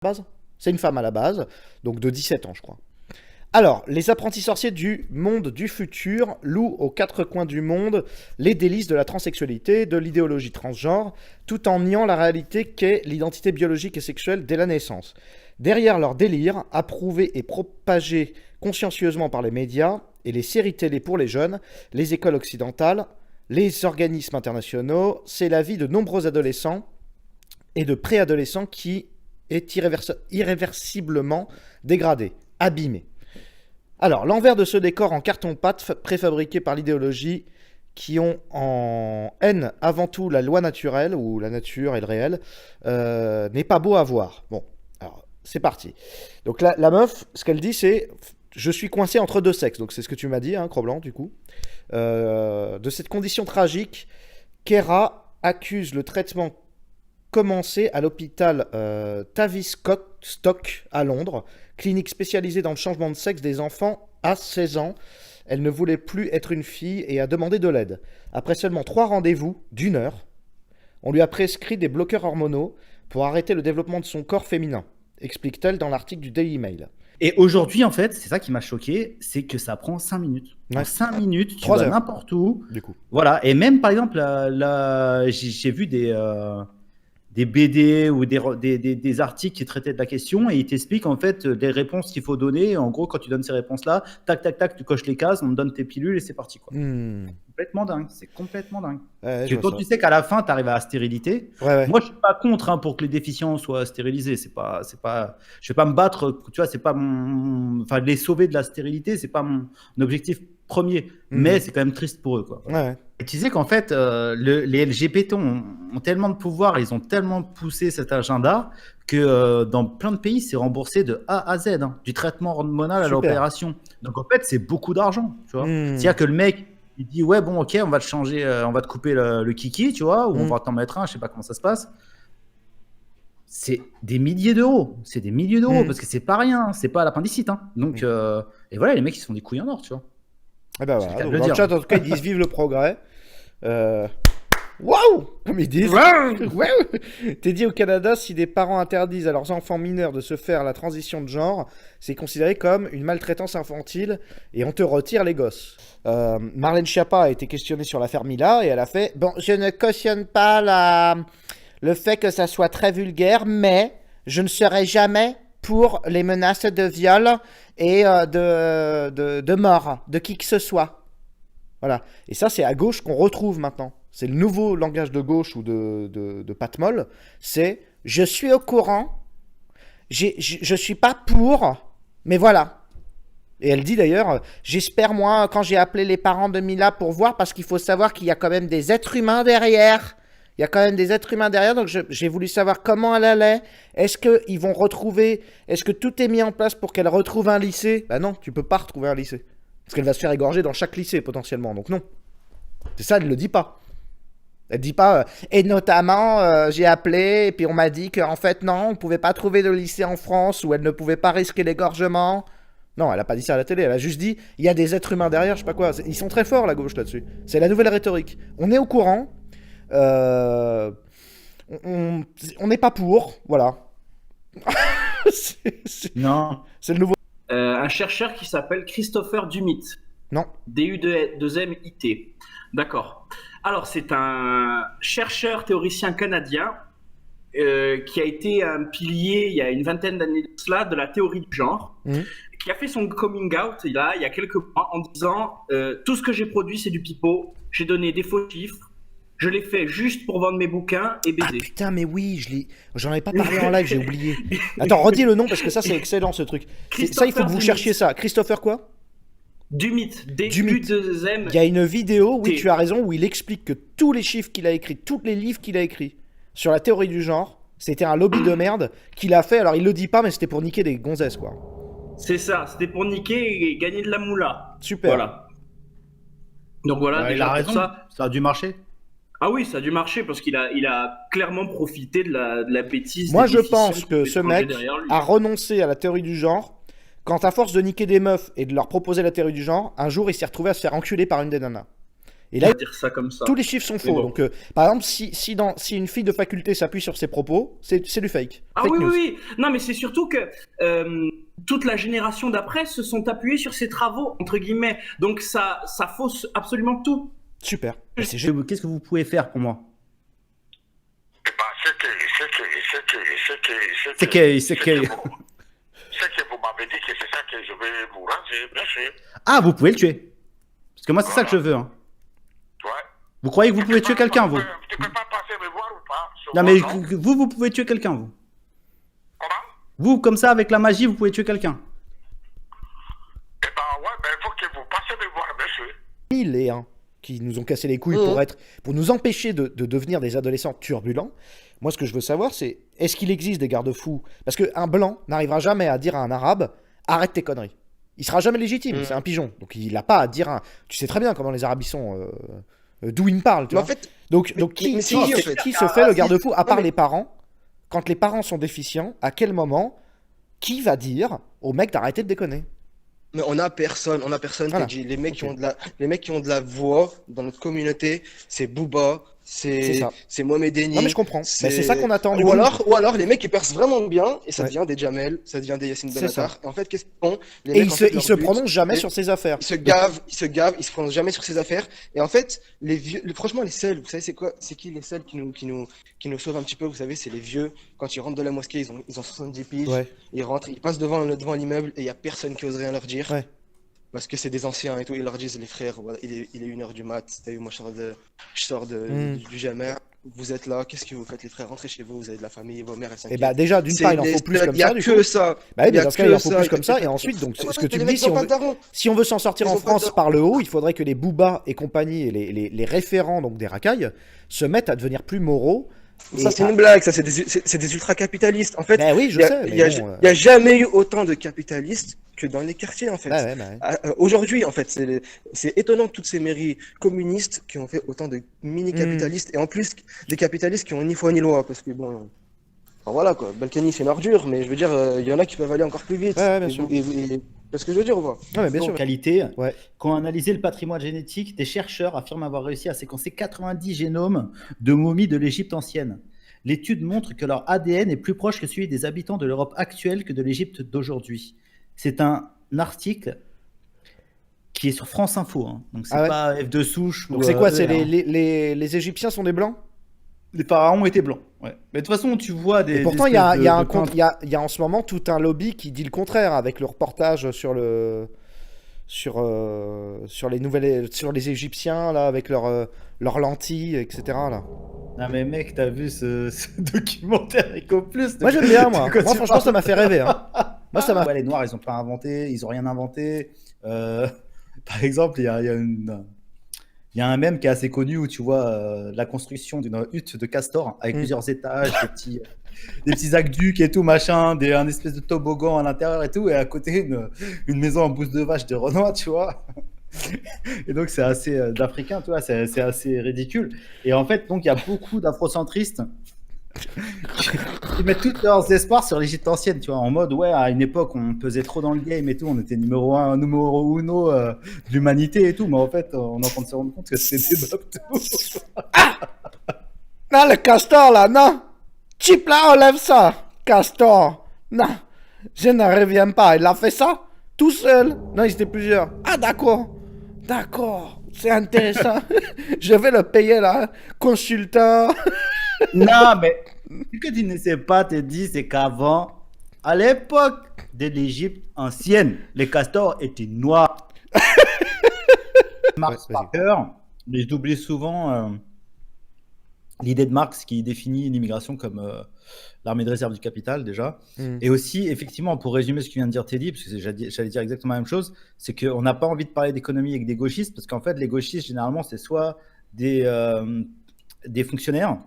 base. C'est une femme à la base, donc de 17 ans, je crois. Alors, les apprentis sorciers du monde du futur louent aux quatre coins du monde les délices de la transsexualité, de l'idéologie transgenre, tout en niant la réalité qu'est l'identité biologique et sexuelle dès la naissance. Derrière leur délire, approuvé et propagé consciencieusement par les médias et les séries télé pour les jeunes, les écoles occidentales, les organismes internationaux, c'est la vie de nombreux adolescents et de préadolescents qui est irréversiblement dégradée, abîmée. Alors, l'envers de ce décor en carton-pâte préfabriqué par l'idéologie qui ont en haine avant tout la loi naturelle, ou la nature et le réel, n'est pas beau à voir. Bon, alors, c'est parti. Donc la meuf, ce qu'elle dit, c'est « Je suis coincé entre deux sexes ». Donc c'est ce que tu m'as dit, hein, Cro-Blanc, du coup. De cette condition tragique, Kera accuse le traitement commencé à l'hôpital Tavistock à Londres, clinique spécialisée dans le changement de sexe des enfants à 16 ans. Elle ne voulait plus être une fille et a demandé de l'aide. Après seulement 3 rendez-vous d'1 heure, on lui a prescrit des bloqueurs hormonaux pour arrêter le développement de son corps féminin, explique-t-elle dans l'article du Daily Mail. Et aujourd'hui, en fait, c'est ça qui m'a choqué, c'est que ça prend 5 minutes. Ouais. En 5 minutes, tu 3 vas heures. n'importe où. Du coup. Voilà. Et même, par exemple, j'ai vu des BD ou des articles qui traitaient de la question et ils t'expliquent en fait les réponses qu'il faut donner. En gros, quand tu donnes ces réponses-là, tac, tac, tac, tu coches les cases, on te donne tes pilules et c'est parti, quoi. Complètement dingue. C'est complètement dingue. Ouais, Parce que quand tu sais qu'à la fin, tu arrives à la stérilité. Ouais. Moi, je suis pas contre pour que les déficients soient stérilisés. Je vais pas me battre. Tu vois, c'est pas enfin, les sauver de la stérilité, c'est pas mon objectif premier. Mais c'est quand même triste pour eux, quoi. Ouais. Et tu sais qu'en fait, les LGBT ont tellement de pouvoir, ils ont tellement poussé cet agenda que dans plein de pays, c'est remboursé de A à Z, hein, du traitement hormonal à l'opération. Donc en fait, c'est beaucoup d'argent, tu vois. C'est-à-dire que le mec, il dit ouais, bon, ok, on va te changer, on va te couper le kiki, tu vois, ou on va t'en mettre un, je sais pas comment ça se passe. C'est des milliers d'euros, parce que c'est pas rien, c'est pas l'appendicite, hein. Donc et voilà, les mecs ils se font des couilles en or, tu vois. Et ben voilà. Donc, dans le chat, en tout cas, ils disent vive le progrès. Waouh, comme ils disent. T'es dit au Canada, si des parents interdisent à leurs enfants mineurs de se faire la transition de genre, c'est considéré comme une maltraitance infantile et on te retire les gosses. Marlène Schiappa a été questionnée sur l'affaire Mila et elle a fait bon, je ne cautionne pas le fait que ça soit très vulgaire, mais je ne serai jamais pour les menaces de viol et de mort de qui que ce soit. Voilà. Et ça, c'est à gauche qu'on retrouve maintenant. C'est le nouveau langage de gauche ou de Patmol. C'est « je suis au courant, je suis pas pour, mais voilà ». Et elle dit d'ailleurs « j'espère moi, quand j'ai appelé les parents de Mila pour voir, parce qu'il faut savoir qu'il y a quand même des êtres humains derrière. Il y a quand même des êtres humains derrière, donc j'ai voulu savoir comment elle allait. Est-ce qu'ils vont retrouver, est-ce que tout est mis en place pour qu'elle retrouve un lycée ? Bah non, tu peux pas retrouver un lycée. Parce qu'elle va se faire égorger dans chaque lycée, potentiellement. Donc non. C'est ça, elle le dit pas. Elle dit pas, et notamment, j'ai appelé, et puis on m'a dit qu'en fait, non, on pouvait pas trouver de lycée en France, où elle ne pouvait pas risquer l'égorgement. Non, elle a pas dit ça à la télé, elle a juste dit, il y a des êtres humains derrière, je sais pas quoi. Ils sont très forts, la gauche, là-dessus. C'est la nouvelle rhétorique. On est au courant, on n'est pas pour, voilà. Non. C'est le nouveau... un chercheur qui s'appelle Christopher Dummit. Non. D-U-2-M-I-T. D'accord. Alors, c'est un chercheur théoricien canadien qui a été un pilier, il y a une vingtaine d'années de cela, de la théorie du genre, qui a fait son coming out il y a quelques mois en disant tout ce que j'ai produit, c'est du pipeau. J'ai donné des faux chiffres. Je l'ai fait juste pour vendre mes bouquins et baiser. Ah putain, mais oui, j'en avais pas parlé en live, j'ai oublié. Attends, redis le nom parce que ça, c'est excellent ce truc. Ça, il faut que vous cherchiez ça. Christopher quoi ? Dummit, D-U-2-M. Il y a une vidéo, oui, tu as raison, où il explique que tous les chiffres qu'il a écrits, tous les livres qu'il a écrits sur la théorie du genre, c'était un lobby de merde qu'il a fait. Alors, il le dit pas, mais c'était pour niquer des gonzesses, quoi. C'est ça, c'était pour niquer et gagner de la moula. Super. Voilà. Donc voilà, Ouais, il a raison, ça a dû marcher. Ah oui, ça a dû marcher parce qu'il a clairement profité de la bêtise. Moi, je pense que ce mec a renoncé à la théorie du genre quand, à force de niquer des meufs et de leur proposer la théorie du genre, un jour, il s'est retrouvé à se faire enculer par une des nanas. Et là, dire ça comme ça. tous les chiffres sont faux. bon. Donc, par exemple, si une fille de faculté s'appuie sur ses propos, c'est du fake. Ah Fake oui, news. oui, oui. Non, mais c'est surtout que toute la génération d'après se sont appuyés sur ces travaux, entre guillemets. Donc ça fausse absolument tout. Super. Bah, c'est génial. Qu'est-ce que vous pouvez faire pour moi? Eh ben, c'est que vous m'avez dit que c'est ça que je vais vous ranger, bien sûr. Ah, vous pouvez le tuer. Parce que moi, c'est ça que je veux. Hein. Ouais. Vous croyez que vous pouvez tuer quelqu'un, vous? Tu peux pas passer me voir ou pas? Non, mais vous pouvez tuer quelqu'un, vous. Comment? Vous, comme ça, avec la magie, vous pouvez tuer quelqu'un. Eh ben, ouais, ben, il faut que vous passiez me voir, monsieur. Les qui nous ont cassé les couilles pour nous empêcher de devenir des adolescents turbulents. Moi, ce que je veux savoir, c'est est-ce qu'il existe des garde-fous? Parce qu'un blanc n'arrivera jamais à dire à un arabe arrête tes conneries. Il sera jamais légitime, c'est un pigeon. Donc il n'a pas à dire un... Tu sais très bien comment les arabes sont, d'où ils me parlent. Tu vois. En fait, Donc qui se fait le garde-fou à part les parents? Quand les parents sont déficients, à quel moment qui va dire au mec d'arrêter de déconner? mais on a personne Voilà. qui dit. Les mecs qui ont de la voix dans notre communauté, c'est Booba, C'est ça. c'est Mohamed Eni. Non mais je comprends. Mais c'est ça qu'on attend. du Ou coup. alors les mecs qui percent vraiment bien et ça Ouais. devient des Jamel, ça devient des Yassine C'est Benatar. Et en fait, qu'est-ce qu'ils font? Les Et mecs, il en se, fait, il leur se but, prononce jamais c'est- sur ses affaires. ils se prononcent jamais sur ses affaires. Et en fait, les vieux, franchement, les seuls, vous savez, c'est quoi? C'est qui les seuls qui nous sauvent un petit peu? Vous savez, c'est les vieux. Quand ils rentrent de la mosquée, ils ont 70 piges. Ouais. Ils rentrent, ils passent devant l'immeuble et il y a personne qui ose rien leur dire. Ouais. Parce que c'est des anciens et tout. Ils leur disent, les frères, voilà, il est 1h du mat. T'as vu, moi, je sors du Jammer. Vous êtes là, qu'est-ce que vous faites, les frères? Rentrez chez vous, vous avez de la famille, vos mères, elles Et s'inquiètent. bah déjà, d'une part, il en faut plus comme Il y a ça. Du que coup. ça. Bah oui, Il y a dans ce cas, que il en faut ça, plus comme ça. et Et ensuite, donc, ce que tu les me dis, mecs sont pas darons. si on veut s'en sortir Ils en ont pas France de- par le haut, il faudrait que les Booba et compagnie et les référents donc des racailles se mettent à devenir plus moraux. Ça, c'est une blague, ça, c'est des ultra-capitalistes. En fait, Bah oui, je sais. il Mais y a, bon, il y a jamais eu autant de capitalistes que dans les quartiers, en fait. bah ouais. Aujourd'hui, en fait, c'est étonnant toutes ces mairies communistes qui ont fait autant de mini-capitalistes et en plus des capitalistes qui ont ni foi ni loi. Parce que bon, enfin, voilà quoi, Balkany c'est une ordure, mais je veux dire, il y en a qui peuvent aller encore plus vite. Ouais, bien sûr. Parce que je veux dire, ou pas? Non, mais bien sûr. Qualité, Ouais. qui ont analysé le patrimoine génétique, des chercheurs affirment avoir réussi à séquencer 90 génomes de momies de l'Égypte ancienne. L'étude montre que leur ADN est plus proche que celui des habitants de l'Europe actuelle que de l'Égypte d'aujourd'hui. C'est un article qui est sur France Info, hein. Donc c'est Ah ouais. pas F de souche. Donc ou, c'est quoi? C'est hein. les Égyptiens sont des blancs? Les pharaons étaient blancs. Ouais. Mais de toute façon, tu vois des. Et pourtant, des il y a, espèces il y a de un compte, peintres. il y a en ce moment tout un lobby qui dit le contraire avec le reportage sur sur les Égyptiens là avec leurs lentilles, etc. là. Ah mais mec, t'as vu ce documentaire avec au plus. Moi j'aime bien moi. De quoi Moi tu franchement parles? ça m'a fait rêver. Hein. Moi ça m'a. Ouais, les Noirs, ils ont pas inventé, ils ont rien inventé. Par exemple, il y a un mème qui est assez connu où tu vois la construction d'une hutte de castor avec plusieurs étages, des petits aqueducs et tout, machin, un espèce de toboggan à l'intérieur et tout, et à côté une maison en bouse de vache de Renoir, tu vois. Et donc c'est assez d'Africains, tu vois, c'est assez ridicule. Et en fait, donc il y a beaucoup d'afrocentristes qui mettent tous leurs espoirs sur l'Égypte ancienne, tu vois, en mode ouais, à une époque on pesait trop dans le game et tout, on était numéro uno de l'humanité et tout, mais en fait on est en train de se rendre compte que c'était des babtous. Non le castor là, non. Chip là enlève ça. Castor. Non. Je ne reviens pas. Il a fait ça tout seul. Non ils étaient plusieurs. Ah d'accord. D'accord. C'est intéressant. Je vais le payer là. Consultant. Non, mais ce que tu ne sais pas, te dis, c'est qu'avant, à l'époque de l'Égypte ancienne, les castors étaient noirs. Marx Ouais, vas-y. Parker, mais j'oublie souvent l'idée de Marx qui définit l'immigration comme l'armée de réserve du capital déjà. Et aussi, effectivement, pour résumer ce que vient de dire Teddy, parce que j'allais dire exactement la même chose, c'est qu'on n'a pas envie de parler d'économie avec des gauchistes, parce qu'en fait, les gauchistes, généralement, c'est soit des fonctionnaires,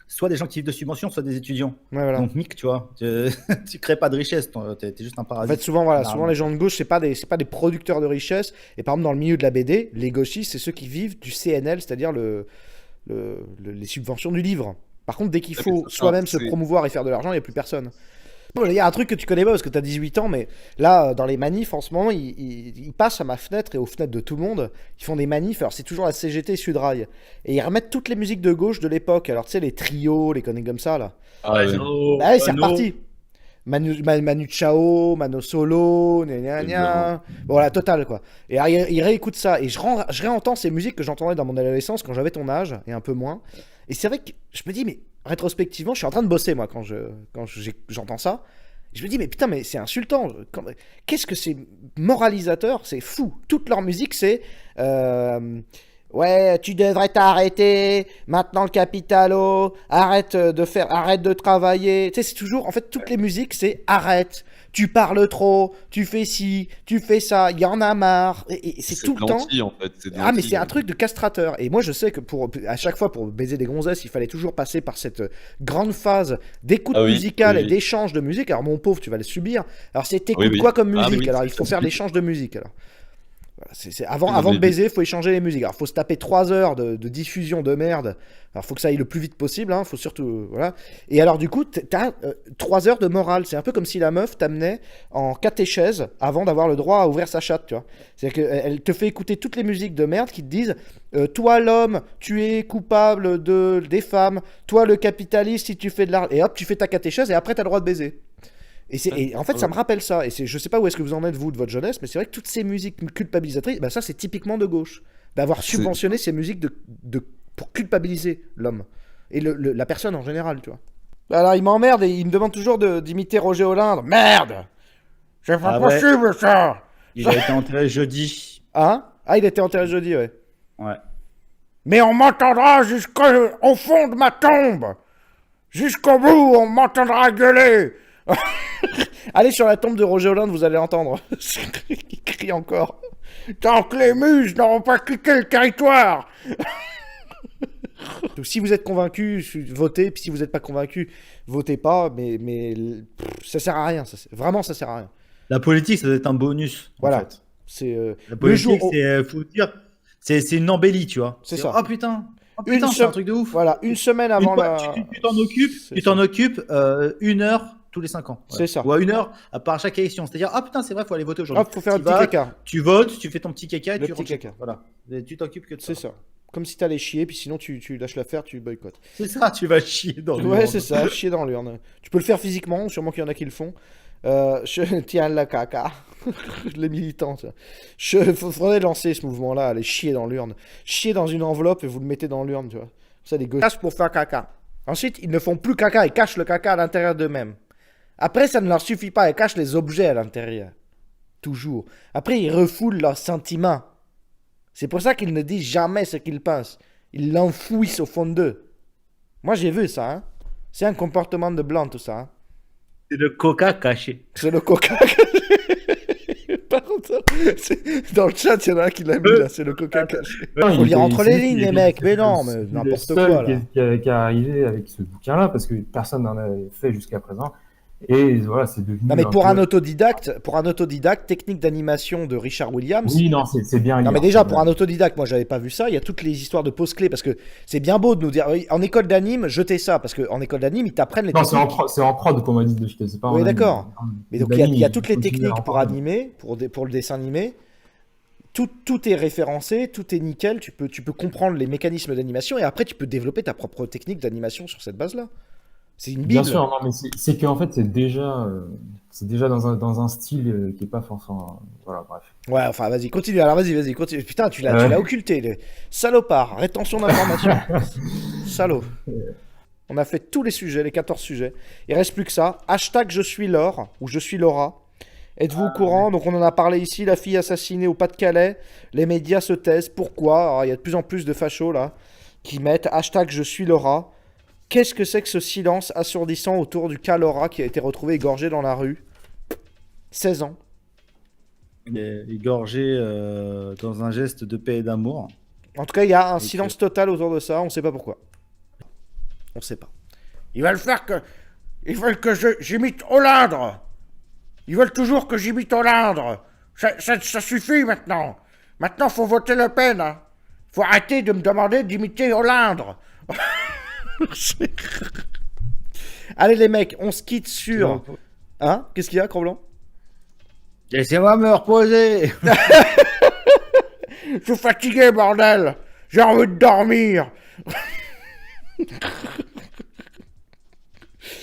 soit des gens qui vivent de subventions, soit des étudiants. Ouais, voilà. Donc, Mick, tu vois, tu crées pas de richesse, t'es juste un En parasite. fait, souvent les gens de gauche, c'est pas des producteurs de richesse. Et par exemple, dans le milieu de la BD, les gauchistes, c'est ceux qui vivent du CNL, c'est-à-dire les subventions du livre. Par contre, dès qu'il faut mais ça, soi-même se c'est- promouvoir et faire de l'argent, il n'y a plus personne. Il y a un truc que tu connais pas parce que t'as 18 ans, mais là, dans les manifs, en ce moment, ils passent à ma fenêtre et aux fenêtres de tout le monde. Ils font des manifs. Alors, c'est toujours la CGT Sudrail. Et ils remettent toutes les musiques de gauche de l'époque. Alors, tu sais, les trios, les conneries comme ça, là. Ah, ouais. Bah, allez, c'est reparti. Manu Chao, Mano Solo, gna gna gna. Bon, voilà, total, quoi. Et alors, ils réécoutent ça. Et je réentends ces musiques que j'entendais dans mon adolescence quand j'avais ton âge, et un peu moins. Et c'est vrai que je me dis, mais rétrospectivement, je suis en train de bosser, moi, quand j'entends ça. Je me dis, mais putain, mais c'est insultant. Qu'est-ce que c'est moralisateur? C'est fou. Toute leur musique, c'est... ouais, tu devrais t'arrêter. Maintenant, le capitalo. Arrête de travailler. Tu sais, c'est toujours... En fait, toutes les musiques, c'est arrête. Tu parles trop. Tu fais ci. Tu fais ça. Il y en a marre. Et c'est tout le temps... En fait. Ah, mais c'est un truc de castrateur. Et moi, je sais que à chaque fois, pour baiser des gonzesses, il fallait toujours passer par cette grande phase d'écoute musicale et d'échange de musique. Alors, mon pauvre, tu vas le subir. Alors, c'est t'écoutes quoi comme musique? Alors, il faut faire l'échange de musique. Alors, voilà, avant de baiser, il faut échanger les musiques. Alors, il faut se taper 3 heures de diffusion de merde. Alors, il faut que ça aille le plus vite possible. Hein. Faut surtout, voilà. Et alors, du coup, t'as 3 heures de morale. C'est un peu comme si la meuf t'amenait en catéchèse avant d'avoir le droit à ouvrir sa chatte, tu vois. C'est-à-dire qu'elle te fait écouter toutes les musiques de merde qui te disent toi, l'homme, tu es coupable des femmes. Toi, le capitaliste, si tu fais de l'argent. Et hop, tu fais ta catéchèse et après, t'as le droit de baiser. Et en fait, ça me rappelle ça. Et je sais pas où est-ce que vous en êtes, vous, de votre jeunesse, mais c'est vrai que toutes ces musiques culpabilisatrices, bah ça, c'est typiquement de gauche. D'avoir subventionné ces musiques pour culpabiliser l'homme. Et la personne en général, tu vois. Alors, il m'emmerde et il me demande toujours d'imiter Roger Hollande. Merde! C'est pas possible, ça! Il a été enterré jeudi. Hein? Ah, il a été enterré jeudi, ouais. Ouais. Mais on m'entendra jusqu'au fond de ma tombe! Jusqu'au bout, on m'entendra gueuler! Allez sur la tombe de Roger Hollande, vous allez entendre. Il crie encore. Tant que les muses n'auront pas quitté le territoire. Donc, si vous êtes convaincu, votez. Puis si vous n'êtes pas convaincu, votez pas. Mais ça sert à rien. Vraiment, ça sert à rien. La politique, ça doit être un bonus. Voilà. En fait. C'est la politique, faut dire, c'est une embellie, tu vois. C'est ça. Oh putain, c'est un truc de ouf. Voilà, une semaine avant tu t'en occupes 1 heure tous les 5 ans. Ouais. C'est ça. Ou à 1 heure par chaque élection. C'est-à-dire, ah putain, c'est vrai, il faut aller voter aujourd'hui. Hop, faut faire un petit caca. Tu votes, tu fais ton petit caca et Le tu petit rentres. caca. Voilà. Et tu t'occupes que de ça. C'est ça. Comme si t'allais chier, puis sinon tu lâches l'affaire, tu boycottes. C'est ça, tu vas chier dans l'urne. Ouais, c'est ça, chier dans l'urne. Tu peux le faire physiquement, sûrement qu'il y en a qui le font. Je tiens la caca. Les militants, ça. Faudrait lancer ce mouvement-là, aller chier dans l'urne. Chier dans une enveloppe et vous le mettez dans l'urne, tu vois. Ça, les gosses pour faire caca. Ensuite, ils ne font plus caca, ils cachent le caca à l'intérieur d'eux-mêmes. Après, ça ne leur suffit pas, ils cachent les objets à l'intérieur. Toujours. Après, ils refoulent leurs sentiments. C'est pour ça qu'ils ne disent jamais ce qu'ils pensent. Ils l'enfouissent au fond d'eux. Moi, j'ai vu ça, hein. C'est un comportement de blanc, tout ça, hein. C'est le coca caché. C'est le coca caché. Par contre, dans le chat, il y en a un qui l'a mis là, c'est le coca caché. Il faut lire entre les lignes, les mecs, mais non, mais n'importe quoi là. Qui est arrivé avec ce bouquin-là, parce que personne n'en avait fait jusqu'à présent. Et voilà, c'est devenu. Non, mais pour un autodidacte, technique d'animation de Richard Williams. Oui, non, c'est bien. Non, mais déjà, pour un autodidacte, moi, j'avais pas vu ça. Il y a toutes les histoires de pause-clés, parce que c'est bien beau de nous dire, en école d'anime, jetez ça, parce qu'en école d'anime, ils t'apprennent les techniques. Non, c'est en prod qu'on m'a dit de jeter, c'est pas en Oui, anime. d'accord. Mais donc, il y a toutes les techniques pour animer, pour le dessin animé. Tout est référencé, tout est nickel. Tu peux comprendre les mécanismes d'animation, et après, tu peux développer ta propre technique d'animation sur cette base-là. C'est une bible. Bien sûr, non, mais c'est qu'en fait, c'est déjà dans un style qui est pas forcément. Voilà, bref. Ouais, enfin, vas-y, continue. Alors, vas-y, continue. Putain, tu l'as occulté. Salopard, rétention d'information. Salaud. On a fait tous les sujets, les 14 sujets. Il reste plus que ça. Hashtag je suis Laure ou je suis Laura. Êtes-vous au courant? Donc, on en a parlé ici. La fille assassinée au Pas-de-Calais. Les médias se taisent. Pourquoi? Alors, il y a de plus en plus de fachos là qui mettent hashtag je suis Laura. Qu'est-ce que c'est que ce silence assourdissant autour du cas Laura qui a été retrouvé égorgé dans la rue? 16 ans. Il est égorgé dans un geste de paix et d'amour. En tout cas, il y a un silence total autour de ça. On ne sait pas pourquoi. On ne sait pas. Ils veulent que j'imite Hollande. Ils veulent toujours que j'imite Hollande. Ça suffit maintenant. Maintenant, faut voter Le Pen. Hein. Faut arrêter de me demander d'imiter Hollande. Allez les mecs, on se quitte sur Hein? Qu'est-ce qu'il y a, Cro-Blanc? Laissez-moi me reposer. Je suis fatigué, bordel! J'ai envie de dormir!